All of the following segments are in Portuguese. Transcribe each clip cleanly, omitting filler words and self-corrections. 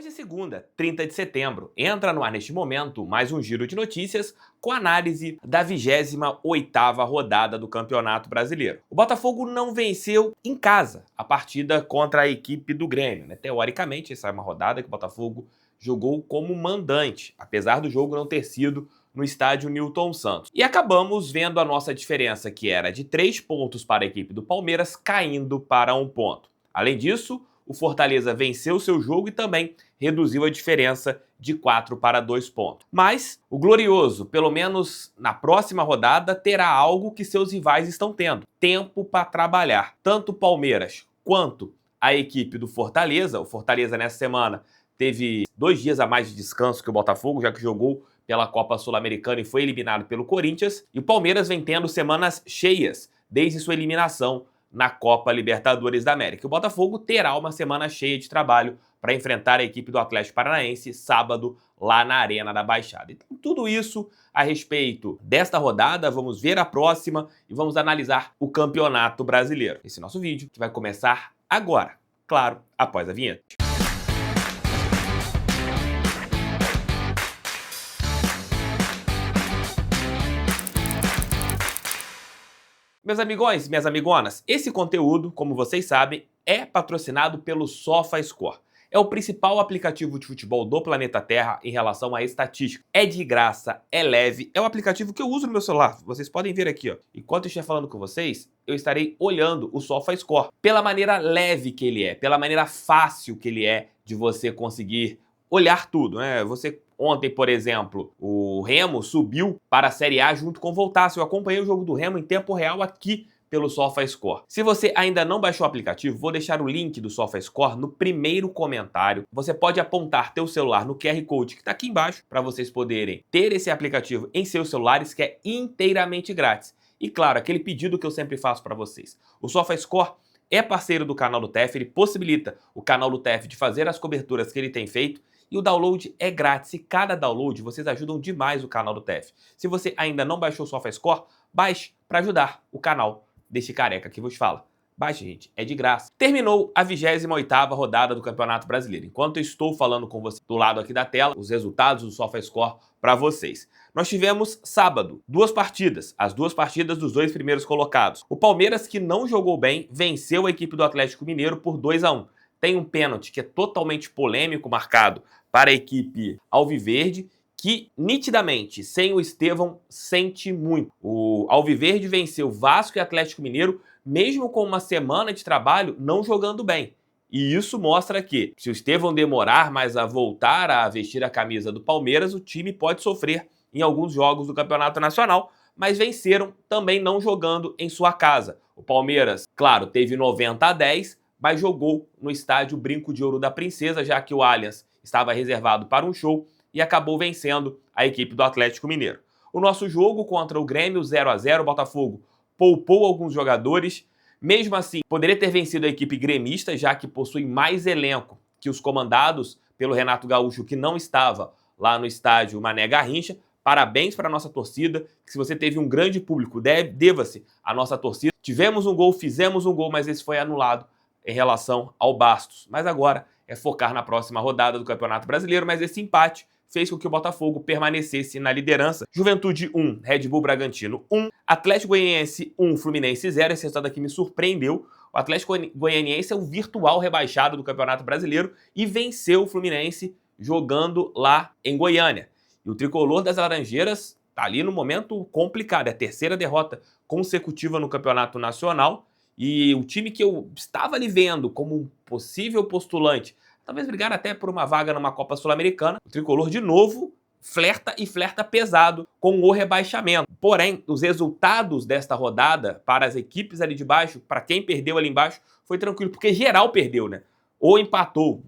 Hoje é segunda, 30 de setembro. Entra no ar neste momento mais um giro de notícias com análise da 28ª rodada do Campeonato Brasileiro. O Botafogo não venceu em casa a partida contra a equipe do Grêmio, né? Teoricamente, essa é uma rodada que o Botafogo jogou como mandante, apesar do jogo não ter sido no estádio Newton Santos. E acabamos vendo a nossa diferença, que era de 3 pontos para a equipe do Palmeiras, caindo para 1 ponto. Além disso, o Fortaleza venceu seu jogo e também reduziu a diferença de 4 para 2 pontos. Mas o Glorioso, pelo menos na próxima rodada, terá algo que seus rivais estão tendo: tempo para trabalhar. Tanto o Palmeiras quanto a equipe do Fortaleza. O Fortaleza nessa semana teve 2 dias a mais de descanso que o Botafogo, já que jogou pela Copa Sul-Americana e foi eliminado pelo Corinthians. E o Palmeiras vem tendo semanas cheias desde sua eliminação na Copa Libertadores da América. O Botafogo terá uma semana cheia de trabalho para enfrentar a equipe do Atlético Paranaense sábado lá na Arena da Baixada. Então, tudo isso a respeito desta rodada, vamos ver a próxima e vamos analisar o Campeonato Brasileiro. Esse nosso vídeo que vai começar agora, claro, após a vinheta. Meus amigões e minhas amigonas, esse conteúdo, como vocês sabem, é patrocinado pelo SofaScore. É o principal aplicativo de futebol do planeta Terra em relação à estatística. É de graça, é leve, é o aplicativo que eu uso no meu celular. Vocês podem ver aqui, ó. Enquanto eu estiver falando com vocês, eu estarei olhando o SofaScore. Pela maneira leve que ele é, pela maneira fácil que ele é de você conseguir olhar tudo, né? Ontem, por exemplo, o Remo subiu para a Série A junto com o Voltaço. Eu acompanhei o jogo do Remo em tempo real aqui pelo SofaScore. Se você ainda não baixou o aplicativo, vou deixar o link do SofaScore no primeiro comentário. Você pode apontar teu celular no QR Code que está aqui embaixo para vocês poderem ter esse aplicativo em seus celulares, que é inteiramente grátis. E claro, aquele pedido que eu sempre faço para vocês. O SofaScore é parceiro do canal do TEF, ele possibilita o canal do TEF de fazer as coberturas que ele tem feito. E o download é grátis, e cada download vocês ajudam demais o canal do TEF. Se você ainda não baixou o SofaScore, baixe para ajudar o canal deste careca que vos fala. Baixe, gente, é de graça. Terminou a 28ª rodada do Campeonato Brasileiro. Enquanto eu estou falando com você do lado aqui da tela, os resultados do SofaScore para vocês. Nós tivemos sábado 2 partidas, as 2 partidas dos 2 primeiros colocados. O Palmeiras, que não jogou bem, venceu a equipe do Atlético Mineiro por 2-1. Tem um pênalti que é totalmente polêmico marcado para a equipe alviverde, que nitidamente, sem o Estevão, sente muito. O alviverde venceu Vasco e Atlético Mineiro, mesmo com uma semana de trabalho, não jogando bem. E isso mostra que, se o Estevão demorar mais a voltar a vestir a camisa do Palmeiras, o time pode sofrer em alguns jogos do Campeonato Nacional, mas venceram também não jogando em sua casa. O Palmeiras, claro, teve 90-10, mas jogou no estádio Brinco de Ouro da Princesa, já que o Allianz estava reservado para um show, e acabou vencendo a equipe do Atlético Mineiro. O nosso jogo contra o Grêmio, 0-0, o Botafogo poupou alguns jogadores. Mesmo assim, poderia ter vencido a equipe gremista, já que possui mais elenco que os comandados pelo Renato Gaúcho, que não estava lá no estádio Mané Garrincha. Parabéns para a nossa torcida, que se você teve um grande público, deva-se à nossa torcida. Tivemos um gol, fizemos um gol, mas esse foi anulado em relação ao Bastos. Mas agora é focar na próxima rodada do Campeonato Brasileiro, mas esse empate fez com que o Botafogo permanecesse na liderança. Juventude 1, Red Bull Bragantino 1, Atlético Goianiense 1, Fluminense 0. Esse resultado aqui me surpreendeu. O Atlético Goianiense é o virtual rebaixado do Campeonato Brasileiro e venceu o Fluminense jogando lá em Goiânia. E o tricolor das Laranjeiras está ali no momento complicado, é a 3ª derrota consecutiva no Campeonato Nacional. E o time que eu estava ali vendo como um possível postulante, talvez brigar até por uma vaga numa Copa Sul-Americana, o tricolor de novo flerta pesado com o rebaixamento. Porém, os resultados desta rodada para as equipes ali de baixo, para quem perdeu ali embaixo, foi tranquilo, porque geral perdeu, né? Ou empatou.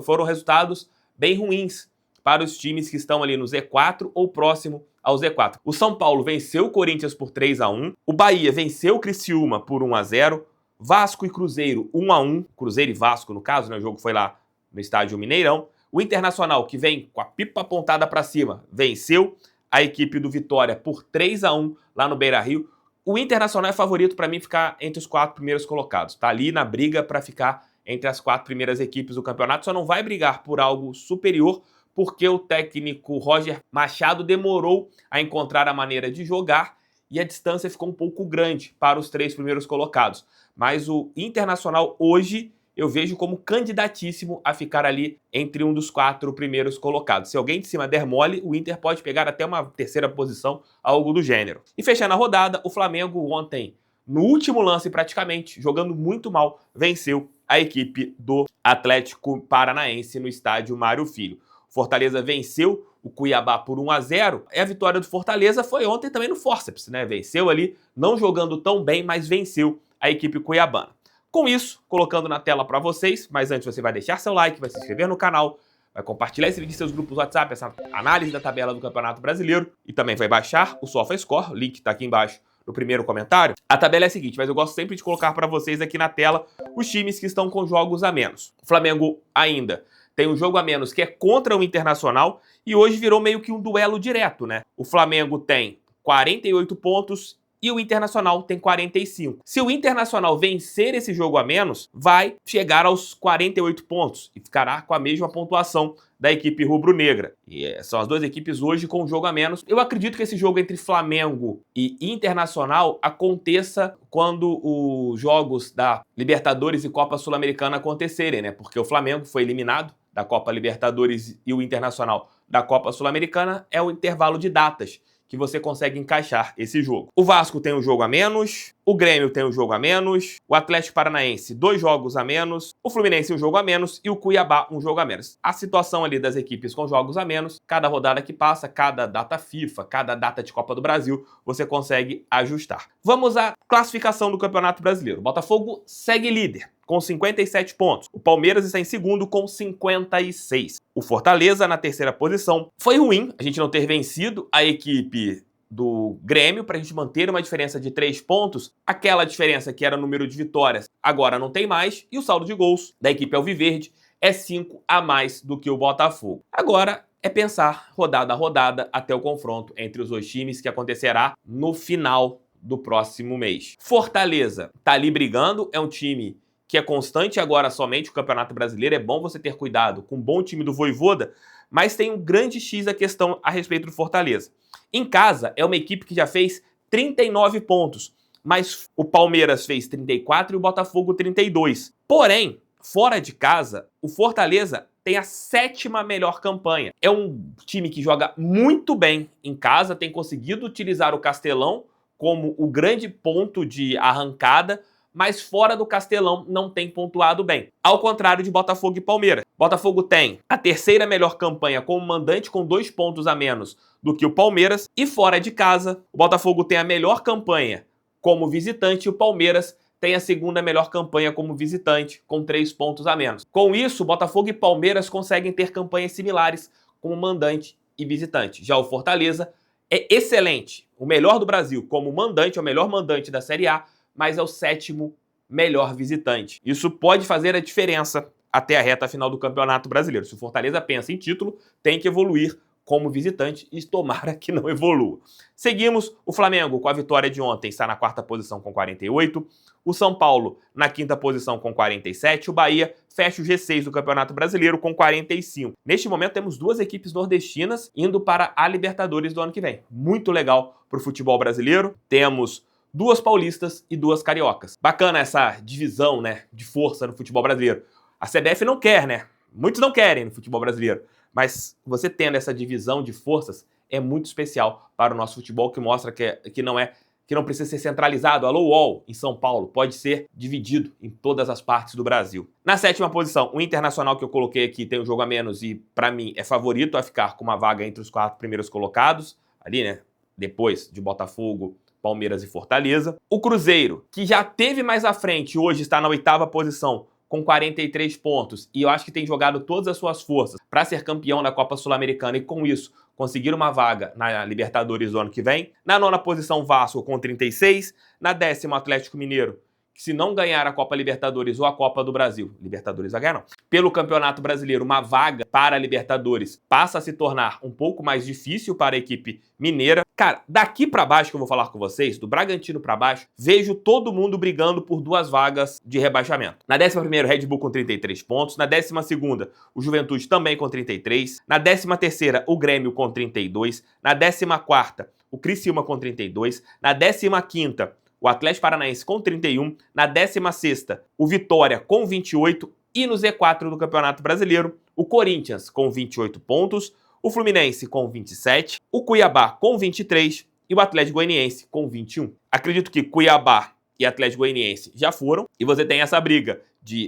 Foram resultados bem ruins para os times que estão ali no Z4 ou próximo ao Z4. O São Paulo venceu o Corinthians por 3-1, o Bahia venceu o Criciúma por 1-0, Vasco e Cruzeiro 1-1, Cruzeiro e Vasco no caso, né? O jogo foi lá no estádio Mineirão. O Internacional, que vem com a pipa apontada para cima, venceu a equipe do Vitória por 3-1 lá no Beira-Rio. O Internacional é favorito para mim ficar entre os 4 primeiros colocados, tá ali na briga para ficar entre as 4 primeiras equipes do campeonato, só não vai brigar por algo superior porque o técnico Roger Machado demorou a encontrar a maneira de jogar e a distância ficou um pouco grande para os 3 primeiros colocados. Mas o Internacional hoje eu vejo como candidatíssimo a ficar ali entre um dos 4 primeiros colocados. Se alguém de cima der mole, o Inter pode pegar até uma terceira posição, algo do gênero. E fechando a rodada, o Flamengo ontem, no último lance praticamente, jogando muito mal, venceu a equipe do Atlético Paranaense no estádio Mário Filho. Fortaleza venceu o Cuiabá por 1-0. E a vitória do Fortaleza foi ontem também no fórceps, né? Venceu ali, não jogando tão bem, mas venceu a equipe cuiabana. Com isso, colocando na tela para vocês, mas antes você vai deixar seu like, vai se inscrever no canal, vai compartilhar esse vídeo em seus grupos WhatsApp, essa análise da tabela do Campeonato Brasileiro, e também vai baixar o SofaScore, o link está aqui embaixo no primeiro comentário. A tabela é a seguinte, mas eu gosto sempre de colocar para vocês aqui na tela os times que estão com jogos a menos. O Flamengo ainda tem um jogo a menos que é contra o Internacional e hoje virou meio que um duelo direto, né? O Flamengo tem 48 pontos e o Internacional tem 45. Se o Internacional vencer esse jogo a menos, vai chegar aos 48 pontos e ficará com a mesma pontuação da equipe rubro-negra. E são as 2 equipes hoje com um jogo a menos. Eu acredito que esse jogo entre Flamengo e Internacional aconteça quando os jogos da Libertadores e Copa Sul-Americana acontecerem, né? Porque o Flamengo foi eliminado da Copa Libertadores e o Internacional da Copa Sul-Americana, é o intervalo de datas que você consegue encaixar esse jogo. O Vasco tem um jogo a menos, o Grêmio tem um jogo a menos, o Atlético Paranaense 2 jogos a menos, o Fluminense um jogo a menos e o Cuiabá um jogo a menos. A situação ali das equipes com jogos a menos, cada rodada que passa, cada data FIFA, cada data de Copa do Brasil, você consegue ajustar. Vamos à classificação do Campeonato Brasileiro. O Botafogo segue líder, com 57 pontos. O Palmeiras está em segundo com 56. O Fortaleza na terceira posição. Foi ruim a gente não ter vencido a equipe do Grêmio para a gente manter uma diferença de 3 pontos. Aquela diferença que era o número de vitórias agora não tem mais. E o saldo de gols da equipe alviverde é 5 a mais do que o Botafogo. Agora é pensar rodada a rodada até o confronto entre os 2 times que acontecerá no final do próximo mês. Fortaleza está ali brigando, é um time que é constante agora somente o Campeonato Brasileiro. É bom você ter cuidado com um bom time do Vojvoda, mas tem um grande X a questão a respeito do Fortaleza. Em casa, é uma equipe que já fez 39 pontos, mas o Palmeiras fez 34 e o Botafogo 32. Porém, fora de casa, o Fortaleza tem a 7ª melhor campanha. É um time que joga muito bem em casa, tem conseguido utilizar o Castelão como o grande ponto de arrancada, mas fora do Castelão não tem pontuado bem. Ao contrário de Botafogo e Palmeiras. Botafogo tem a 3ª melhor campanha como mandante, com 2 pontos a menos do que o Palmeiras. E fora de casa, o Botafogo tem a melhor campanha como visitante e o Palmeiras tem a 2ª melhor campanha como visitante, com 3 pontos a menos. Com isso, Botafogo e Palmeiras conseguem ter campanhas similares como mandante e visitante. Já o Fortaleza é excelente, o melhor do Brasil como mandante, é o melhor mandante da Série A, mas é o 7º melhor visitante. Isso pode fazer a diferença até a reta final do Campeonato Brasileiro. Se o Fortaleza pensa em título, tem que evoluir como visitante e tomara que não evolua. Seguimos, o Flamengo com a vitória de ontem está na 4ª posição com 48, o São Paulo na 5ª posição com 47, o Bahia fecha o G6 do Campeonato Brasileiro com 45. Neste momento temos 2 equipes nordestinas indo para a Libertadores do ano que vem. Muito legal para o futebol brasileiro. Temos 2 paulistas e 2 cariocas. Bacana essa divisão, né, de força no futebol brasileiro. A CBF não quer, né? Muitos não querem no futebol brasileiro. Mas você tendo essa divisão de forças é muito especial para o nosso futebol, que mostra que não precisa ser centralizado. Alô, UOL, em São Paulo, pode ser dividido em todas as partes do Brasil. Na 7ª posição, o Internacional, que eu coloquei aqui, tem um jogo a menos e, para mim, é favorito a ficar com uma vaga entre os 4 primeiros colocados, ali, né, depois de Botafogo, Palmeiras e Fortaleza. O Cruzeiro, que já teve mais à frente, hoje está na 8ª posição, com 43 pontos, e eu acho que tem jogado todas as suas forças para ser campeão da Copa Sul-Americana e, com isso, conseguir uma vaga na Libertadores do ano que vem. Na 9ª posição, Vasco, com 36. Na 10ª, Atlético Mineiro, que se não ganhar a Copa Libertadores ou a Copa do Brasil, Libertadores vai ganhar não, pelo Campeonato Brasileiro, uma vaga para a Libertadores passa a se tornar um pouco mais difícil para a equipe mineira. Cara, daqui para baixo que eu vou falar com vocês, do Bragantino para baixo, vejo todo mundo brigando por 2 vagas de rebaixamento. Na 11ª, Red Bull com 33 pontos. Na 12ª, o Juventude também com 33. Na 13ª, o Grêmio com 32. Na 14ª, o Criciúma com 32. Na 15ª, o Atlético Paranaense com 31. Na 16ª, o Vitória com 28. E no Z4 do Campeonato Brasileiro, o Corinthians com 28 pontos. O Fluminense com 27, o Cuiabá com 23 e o Atlético Goianiense com 21. Acredito que Cuiabá e Atlético Goianiense já foram e você tem essa briga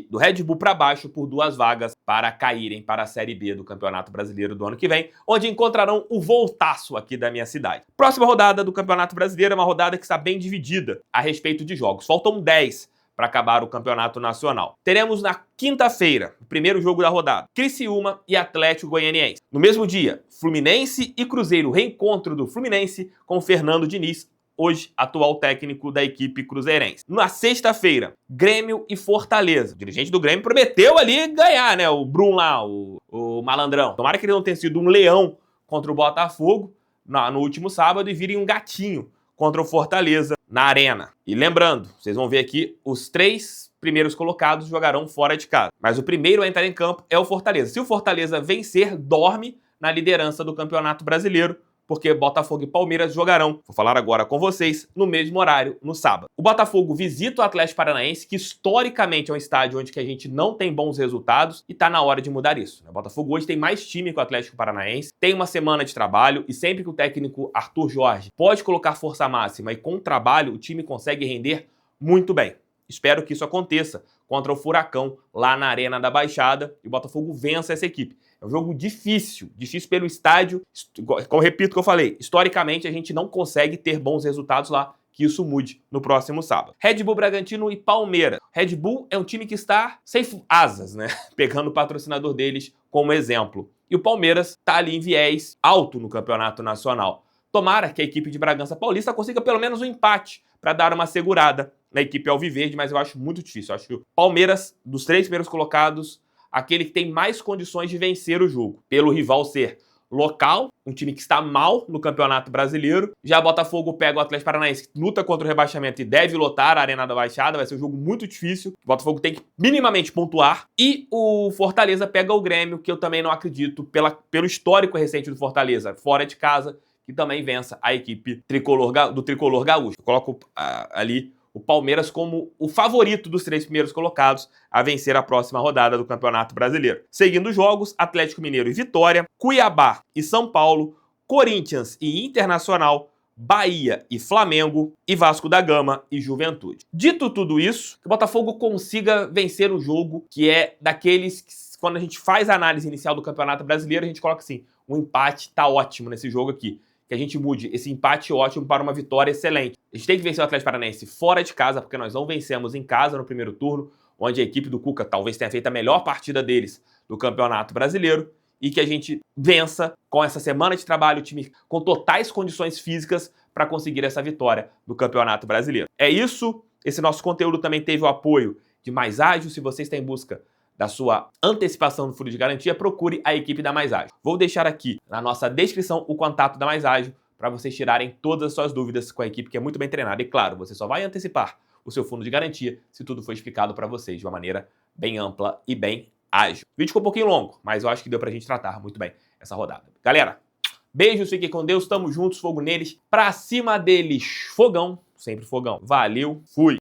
do Red Bull para baixo por 2 vagas para caírem para a Série B do Campeonato Brasileiro do ano que vem, onde encontrarão o voltaço aqui da minha cidade. Próxima rodada do Campeonato Brasileiro é uma rodada que está bem dividida a respeito de jogos. Faltam 10 para acabar o Campeonato Nacional. Teremos na quinta-feira, o primeiro jogo da rodada, Criciúma e Atlético Goianiense. No mesmo dia, Fluminense e Cruzeiro, reencontro do Fluminense com Fernando Diniz, hoje atual técnico da equipe cruzeirense. Na sexta-feira, Grêmio e Fortaleza. O dirigente do Grêmio prometeu ali ganhar, né? O Bruno lá, o malandrão. Tomara que ele não tenha sido um leão contra o Botafogo no último sábado e virem um gatinho contra o Fortaleza na Arena. E lembrando, vocês vão ver aqui, os 3 primeiros colocados jogarão fora de casa. Mas o primeiro a entrar em campo é o Fortaleza. Se o Fortaleza vencer, dorme na liderança do Campeonato Brasileiro, porque Botafogo e Palmeiras jogarão, vou falar agora com vocês, no mesmo horário, no sábado. O Botafogo visita o Atlético Paranaense, que historicamente é um estádio onde a gente não tem bons resultados, e tá na hora de mudar isso. O Botafogo hoje tem mais time que o Atlético Paranaense, tem uma semana de trabalho, e sempre que o técnico Arthur Jorge pode colocar força máxima e com trabalho, o time consegue render muito bem. Espero que isso aconteça contra o Furacão lá na Arena da Baixada e o Botafogo vença essa equipe. É um jogo difícil pelo estádio. Como repito o que eu falei, historicamente a gente não consegue ter bons resultados lá, que isso mude no próximo sábado. Red Bull, Bragantino e Palmeiras. Red Bull é um time que está sem asas, né? Pegando o patrocinador deles como exemplo. E o Palmeiras está ali em viés alto no Campeonato Nacional. Tomara que a equipe de Bragança Paulista consiga pelo menos um empate para dar uma segurada na equipe alviverde, mas eu acho muito difícil. Eu acho que o Palmeiras, dos 3 primeiros colocados, aquele que tem mais condições de vencer o jogo, pelo rival ser local, um time que está mal no Campeonato Brasileiro. Já Botafogo pega o Atlético Paranaense, que luta contra o rebaixamento e deve lotar a Arena da Baixada, vai ser um jogo muito difícil. O Botafogo tem que minimamente pontuar. E o Fortaleza pega o Grêmio, que eu também não acredito, pelo histórico recente do Fortaleza, fora de casa, que também vença a equipe do Tricolor Gaúcho. Eu coloco ali o Palmeiras como o favorito dos 3 primeiros colocados a vencer a próxima rodada do Campeonato Brasileiro. Seguindo os jogos, Atlético Mineiro e Vitória, Cuiabá e São Paulo, Corinthians e Internacional, Bahia e Flamengo e Vasco da Gama e Juventude. Dito tudo isso, que o Botafogo consiga vencer o jogo, que é daqueles que, quando a gente faz a análise inicial do Campeonato Brasileiro, a gente coloca assim, um empate tá ótimo nesse jogo aqui. Que a gente mude esse empate ótimo para uma vitória excelente. A gente tem que vencer o Atlético Paranaense fora de casa, porque nós não vencemos em casa no primeiro turno, onde a equipe do Cuca talvez tenha feito a melhor partida deles do Campeonato Brasileiro, e que a gente vença com essa semana de trabalho, o time com totais condições físicas para conseguir essa vitória do Campeonato Brasileiro. É isso, esse nosso conteúdo também teve o apoio de Mais Ágil. Se você está em busca da sua antecipação do fundo de garantia, procure a equipe da Mais Ágil. Vou deixar aqui na nossa descrição o contato da Mais Ágil para vocês tirarem todas as suas dúvidas com a equipe que é muito bem treinada. E claro, você só vai antecipar o seu fundo de garantia se tudo for explicado para vocês de uma maneira bem ampla e bem ágil. O vídeo ficou um pouquinho longo, mas eu acho que deu pra gente tratar muito bem essa rodada. Galera, beijos, fiquem com Deus, tamo juntos, fogo neles, pra cima deles, fogão, sempre fogão. Valeu, fui!